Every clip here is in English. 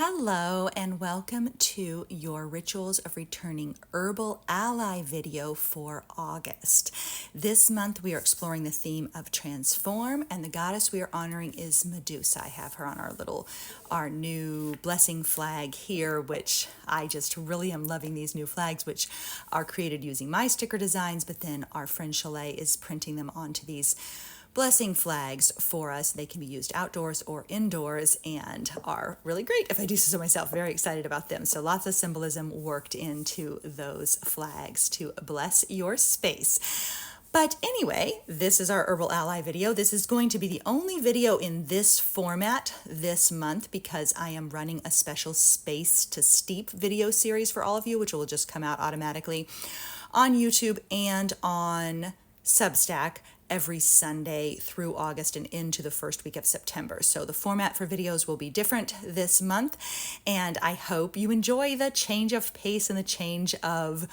Hello and welcome to your Rituals of Returning Herbal Ally video for August. This month we are exploring the theme of transform, and the goddess we are honoring is Medusa. I have her on our new blessing flag here, which I just really am loving these new flags, which are created using my sticker designs, but then our friend Chalet is printing them onto these blessing flags for us. They can be used outdoors or indoors and are really great if I do so myself. Very excited about them. So lots of symbolism worked into those flags to bless your space. But anyway, this is our Herbal Ally video. This is going to be the only video in this format this month because I am running a special Space to Steep video series for all of you, which will just come out automatically on YouTube and on Substack every Sunday through August and into the first week of September. So the format for videos will be different this month, and I hope you enjoy the change of pace and the change of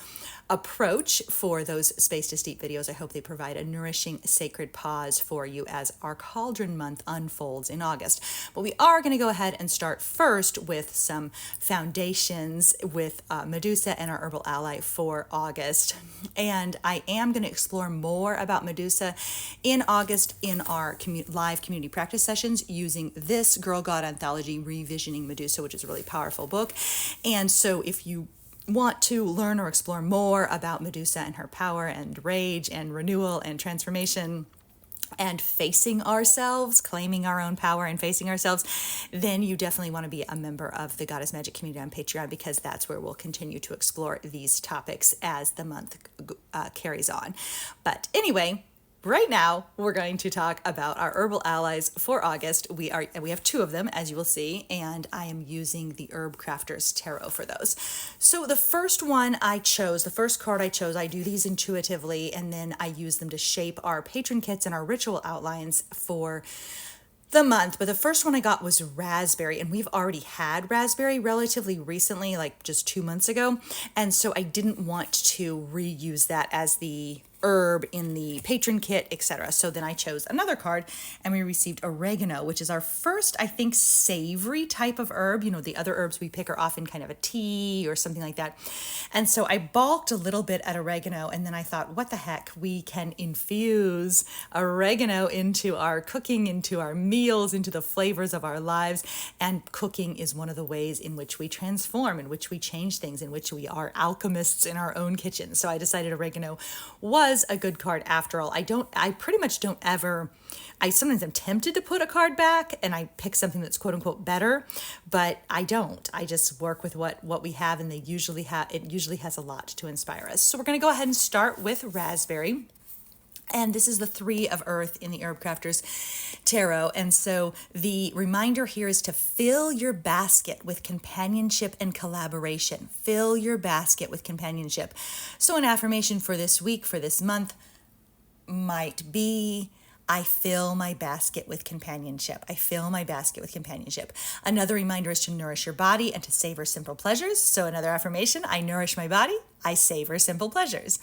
approach for those Space to Steep videos. I hope they provide a nourishing sacred pause for you as our cauldron month unfolds in August. But we are going to go ahead and start first with some foundations with Medusa and our Herbal Ally for August. And I am going to explore more about Medusa in August in our live community practice sessions using this Girl God anthology, Revisioning Medusa, which is a really powerful book. And so if you want to learn or explore more about Medusa and her power and rage and renewal and transformation and facing ourselves, claiming our own power and facing ourselves, then you definitely want to be a member of the Goddess Magic community on Patreon, because that's where we'll continue to explore these topics as the month carries on. But anyway, right now, we're going to talk about our Herbal Allies for August. We have two of them, as you will see, and I am using the Herb Crafters Tarot for those. So the first one I chose, the first card I chose, I do these intuitively, and then I use them to shape our patron kits and our ritual outlines for the month. But the first one I got was raspberry, and we've already had raspberry relatively recently, like just 2 months ago, and so I didn't want to reuse that as the herb in the patron kit, etc. So then I chose another card, and we received oregano, which is our first, I think, savory type of herb. You know, the other herbs we pick are often kind of a tea or something like that. And so I balked a little bit at oregano, and then I thought, what the heck, we can infuse oregano into our cooking, into our meals, into the flavors of our lives. And cooking is one of the ways in which we transform, in which we change things, in which we are alchemists in our own kitchen. So I decided oregano was a good card after all. I pretty much don't ever, I sometimes am tempted to put a card back and I pick something that's quote unquote better, but I don't. I just work with what we have, and it usually has a lot to inspire us. So we're going to go ahead and start with raspberry. And this is the 3 of Earth in the Herb Crafters Tarot. And so the reminder here is to fill your basket with companionship and collaboration. Fill your basket with companionship. So an affirmation for this week, for this month, might be, I fill my basket with companionship. I fill my basket with companionship. Another reminder is to nourish your body and to savor simple pleasures. So another affirmation, I nourish my body, I savor simple pleasures.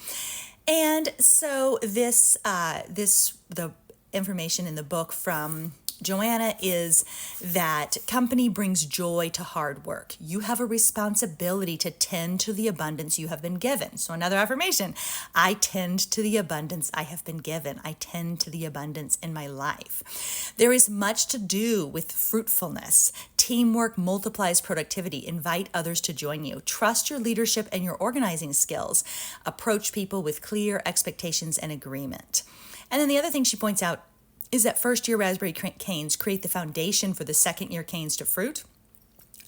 And so the information in the book from Joanna is that company brings joy to hard work. You have a responsibility to tend to the abundance you have been given. So another affirmation, I tend to the abundance I have been given. I tend to the abundance in my life. There is much to do with fruitfulness. Teamwork multiplies productivity. Invite others to join you. Trust your leadership and your organizing skills. Approach people with clear expectations and agreement. And then the other thing she points out is that first-year raspberry canes create the foundation for the second-year canes to fruit,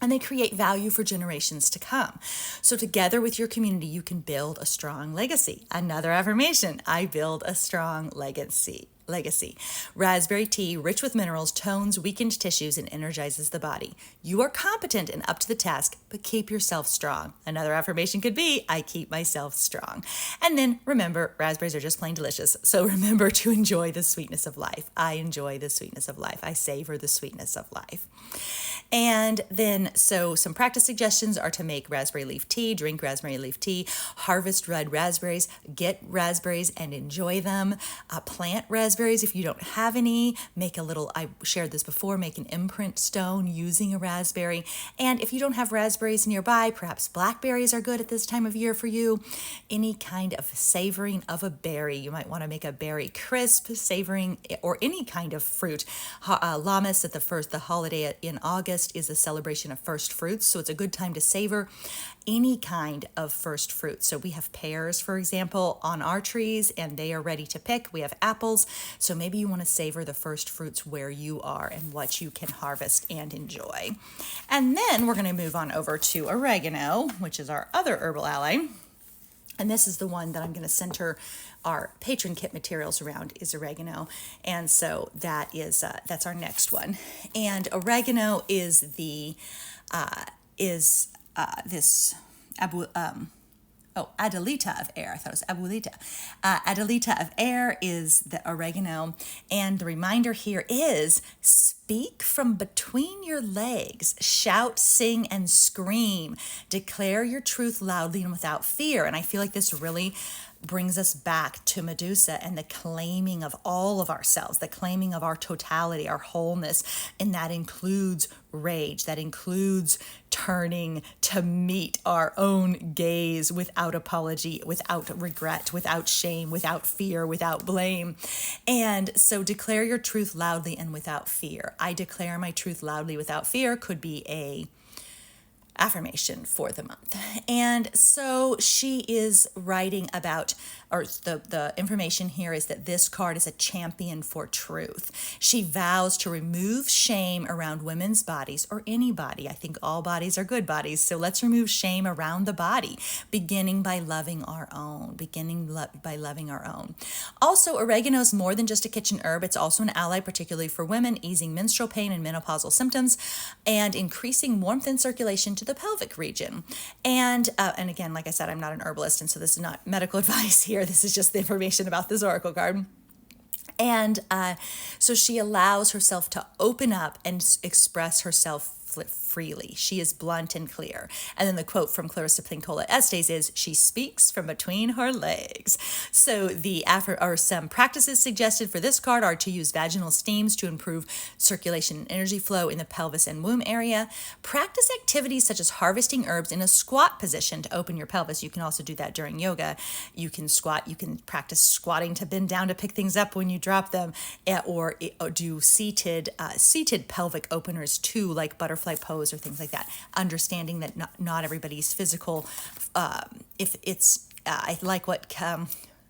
and they create value for generations to come. So together with your community, you can build a strong legacy. Another affirmation, I build a strong legacy. Raspberry tea, rich with minerals, tones weakened tissues and energizes the body. You are competent and up to the task, but keep yourself strong. Another affirmation could be, I keep myself strong. And then remember, raspberries are just plain delicious. So remember to enjoy the sweetness of life. I enjoy the sweetness of life. I savor the sweetness of life. And then, so some practice suggestions are to make raspberry leaf tea, drink raspberry leaf tea, harvest red raspberries, get raspberries and enjoy them, plant raspberries if you don't have any, make a little, I shared this before, make an imprint stone using a raspberry. And if you don't have raspberries nearby, perhaps blackberries are good at this time of year for you. Any kind of savoring of a berry. You might want to make a berry crisp, savoring, or any kind of fruit. Lammas at the holiday in August is a celebration of first fruits, so it's a good time to savor any kind of first fruit. So we have pears, for example, on our trees, and they are ready to pick. We have apples, so maybe you want to savor the first fruits where you are and what you can harvest and enjoy. And then we're going to move on over to oregano, which is our other herbal ally. And this is the one that I'm going to center our patron kit materials around, is oregano. And so that is that's our next one. And oregano is this Adelita of air. I thought it was abuelita. Adelita of air is the oregano. And the reminder here is speak from between your legs. Shout, sing, and scream. Declare your truth loudly and without fear. And I feel like this really brings us back to Medusa and the claiming of all of ourselves, the claiming of our totality, our wholeness. And that includes rage. That includes turning to meet our own gaze without apology, without regret, without shame, without fear, without blame. And so declare your truth loudly and without fear. I declare my truth loudly without fear could be a affirmation for the month. And so she is writing about, or the information here is that this card is a champion for truth. She vows to remove shame around women's bodies, or any body. I think all bodies are good bodies. So let's remove shame around the body, beginning by loving our own, by loving our own. Also, oregano is more than just a kitchen herb. It's also an ally, particularly for women, easing menstrual pain and menopausal symptoms, and increasing warmth and circulation to the pelvic region. And again, like I said, I'm not an herbalist, and so this is not medical advice here. This is just the information about this oracle card. And so she allows herself to open up and express herself freely. She is blunt and clear. And then the quote from Clarissa Pinkola Estes is, she speaks from between her legs. So some practices suggested for this card are to use vaginal steams to improve circulation and energy flow in the pelvis and womb area. Practice activities such as harvesting herbs in a squat position to open your pelvis. You can also do that during yoga. You can squat. You can practice squatting to bend down to pick things up when you drop them, or do seated pelvic openers too, like butterfly pose or things like that. Understanding that not everybody's physical, if it's, I like what,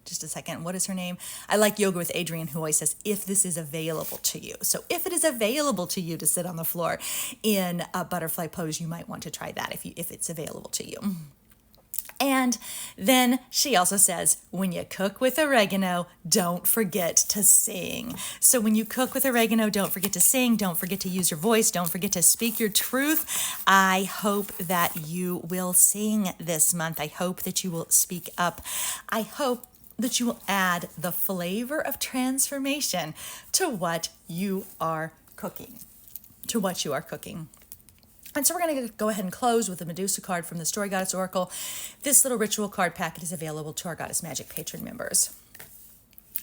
just a second, what is her name? I like Yoga with Adrienne, who always says, if this is available to you. So if it is available to you to sit on the floor in a butterfly pose, you might want to try that if it's available to you. And then she also says, when you cook with oregano, don't forget to sing. So when you cook with oregano, don't forget to sing. Don't forget to use your voice. Don't forget to speak your truth. I hope that you will sing this month. I hope that you will speak up. I hope that you will add the flavor of transformation to what you are cooking. And so we're going to go ahead and close with the Medusa card from the Story Goddess Oracle. This little ritual card packet is available to our Goddess Magic patron members.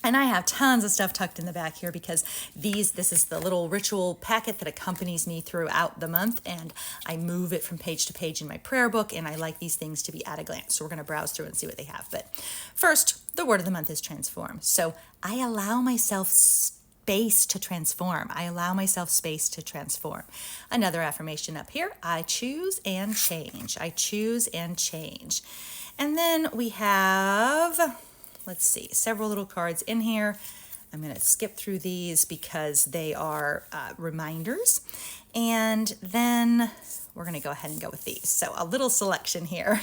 And I have tons of stuff tucked in the back here because this is the little ritual packet that accompanies me throughout the month, and I move it from page to page in my prayer book, and I like these things to be at a glance. So we're going to browse through and see what they have. But first, the word of the month is transform. So I allow myself space to transform. I allow myself space to transform. Another affirmation up here, I choose and change. I choose and change. And then we have, let's see, several little cards in here. I'm going to skip through these because they are reminders. And then we're going to go ahead and go with these. So a little selection here.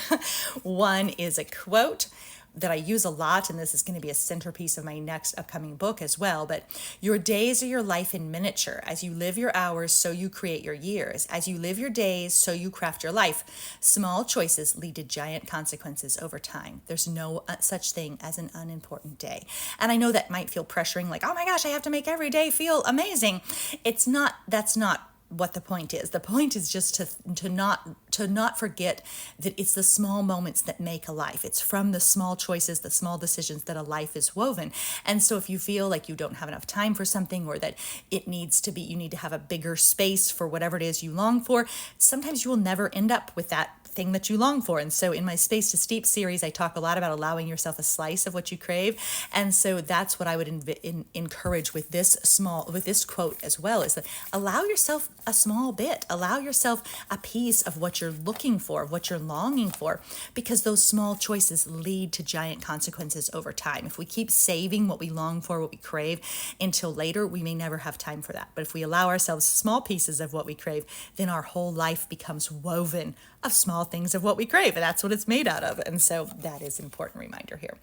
One is a quote that I use a lot, and this is going to be a centerpiece of my next upcoming book as well. But your days are your life in miniature. As you live your hours, so you create your years. As you live your days, so you craft your life. Small choices lead to giant consequences over time. There's no such thing as an unimportant day. And I know that might feel pressuring, like, oh my gosh, I have to make every day feel amazing. That's not what the point is. The point is just to not forget that it's the small moments that make a life. It's from the small choices, the small decisions that a life is woven. And so if you feel like you don't have enough time for something, or that you need to have a bigger space for whatever it is you long for, sometimes you will never end up with that thing that you long for. And so in my Space to Steep series, I talk a lot about allowing yourself a slice of what you crave. And so that's what I would encourage with this quote as well, is that allow yourself a small bit, allow yourself a piece of what you're looking for, what you're longing for, because those small choices lead to giant consequences over time. If we keep saving what we long for, what we crave until later, we may never have time for that. But if we allow ourselves small pieces of what we crave, then our whole life becomes woven of small things of what we crave, and that's what it's made out of. And so that is an important reminder here.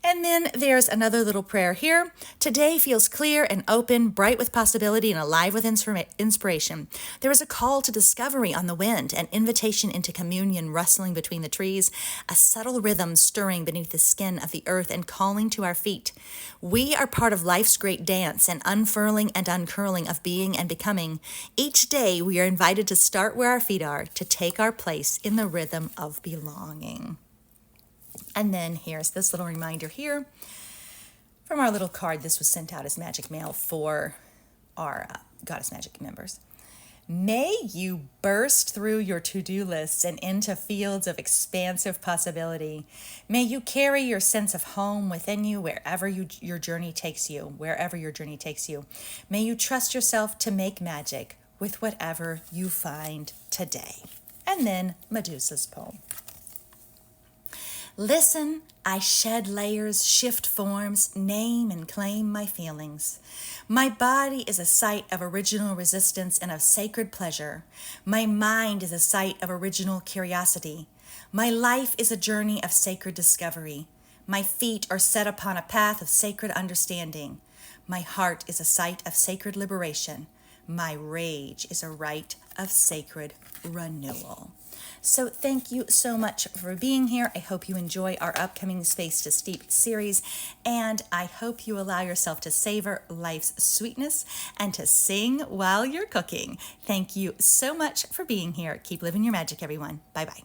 And then there's another little prayer here. Today feels clear and open, bright with possibility and alive with inspiration. There is a call to discovery on the wind, an invitation into communion rustling between the trees, a subtle rhythm stirring beneath the skin of the earth and calling to our feet. We are part of life's great dance, an unfurling and uncurling of being and becoming. Each day we are invited to start where our feet are, to take our place in the rhythm of belonging. And then here's this little reminder here from our little card. This was sent out as magic mail for our Goddess Magic members. May you burst through your to-do lists and into fields of expansive possibility. May you carry your sense of home within you wherever your journey takes you, wherever your journey takes you. May you trust yourself to make magic with whatever you find today. And then Medusa's poem. Listen, I shed layers, shift forms, name and claim my feelings. My body is a site of original resistance and of sacred pleasure. My mind is a site of original curiosity. My life is a journey of sacred discovery. My feet are set upon a path of sacred understanding. My heart is a site of sacred liberation. My rage is a rite of sacred renewal. So thank you so much for being here. I hope you enjoy our upcoming Space to Steep series, and I hope you allow yourself to savor life's sweetness and to sing while you're cooking. Thank you so much for being here. Keep living your magic, everyone. Bye-bye.